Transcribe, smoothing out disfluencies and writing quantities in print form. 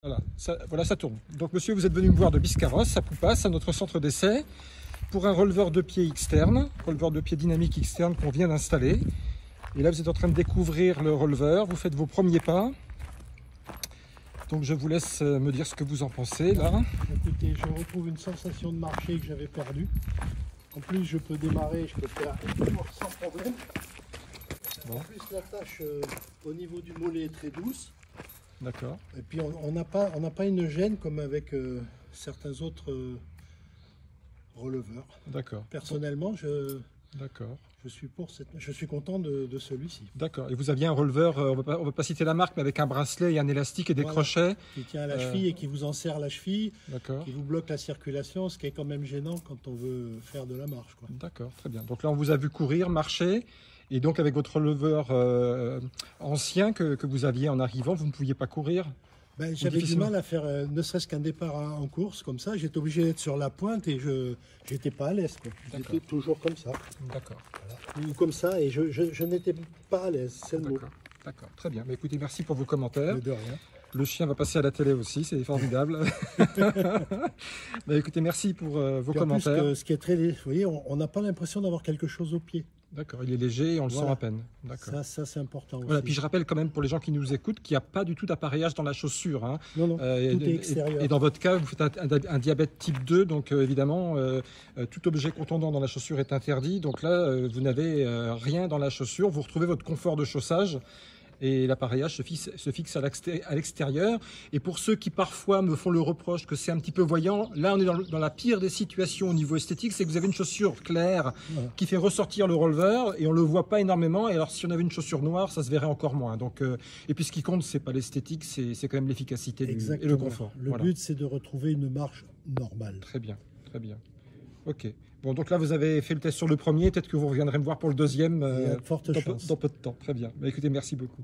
Voilà, ça tourne. Donc monsieur, vous êtes venu me voir de Biscarrosse, à Poupas, à notre centre d'essai, pour un releveur de pied externe, releveur de pied dynamique externe qu'on vient d'installer. Et là, vous êtes en train de découvrir le releveur, vous faites vos premiers pas. Donc je vous laisse me dire ce que vous en pensez là. Écoutez, je retrouve une sensation de marcher que j'avais perdue. En plus, je peux démarrer, je peux faire sans problème. Bon. En plus, la tâche au niveau du mollet est très douce. D'accord. Et puis on n'a pas une gêne comme avec certains autres releveurs. D'accord. Personnellement, D'accord. je suis content de celui-ci. D'accord. Et vous aviez un releveur, on va pas citer la marque, mais avec un bracelet et un élastique et des crochets. Qui tient à la cheville et qui vous enserre la cheville, qui vous bloque la circulation, ce qui est quand même gênant quand on veut faire de la marche. D'accord, très bien. Donc là, on vous a vu courir, marcher. Et donc, avec votre releveur ancien que vous aviez en arrivant, vous ne pouviez pas courir? J'avais du mal à faire ne serait-ce qu'un départ en course comme ça. J'étais obligé d'être sur la pointe et je n'étais pas à l'aise. J'étais toujours comme ça. D'accord. Voilà. Ou comme ça et je n'étais pas à l'aise, c'est le mot. D'accord, très bien. Mais écoutez, merci pour vos commentaires. De rien. Le chien va passer à la télé aussi, c'est formidable. Écoutez, merci pour vos commentaires. Plus, ce qui est très, vous voyez, on n'a pas l'impression d'avoir quelque chose au pied. D'accord, il est léger et on le sent à peine. Ça c'est important aussi. Voilà, puis je rappelle quand même pour les gens qui nous écoutent qu'il n'y a pas du tout d'appareillage dans la chaussure. Hein. Non, tout est extérieur. Et dans votre cas, vous faites un diabète type 2, donc évidemment, tout objet contondant dans la chaussure est interdit. Donc là, vous n'avez rien dans la chaussure, vous retrouvez votre confort de chaussage. Et l'appareillage se fixe à l'extérieur. Et pour ceux qui parfois me font le reproche que c'est un petit peu voyant, là on est dans la pire des situations au niveau esthétique, c'est que vous avez une chaussure claire qui fait ressortir le releveur et on le voit pas énormément. Et alors si on avait une chaussure noire, ça se verrait encore moins. Donc, et puis ce qui compte, c'est pas l'esthétique, c'est quand même l'efficacité et le confort. Le but, c'est de retrouver une marche normale. Très bien, très bien. Ok. Bon, donc là, vous avez fait le test sur le premier. Peut-être que vous reviendrez me voir pour le deuxième Il y a de fortes chances. dans peu de temps. Très bien. Écoutez, merci beaucoup.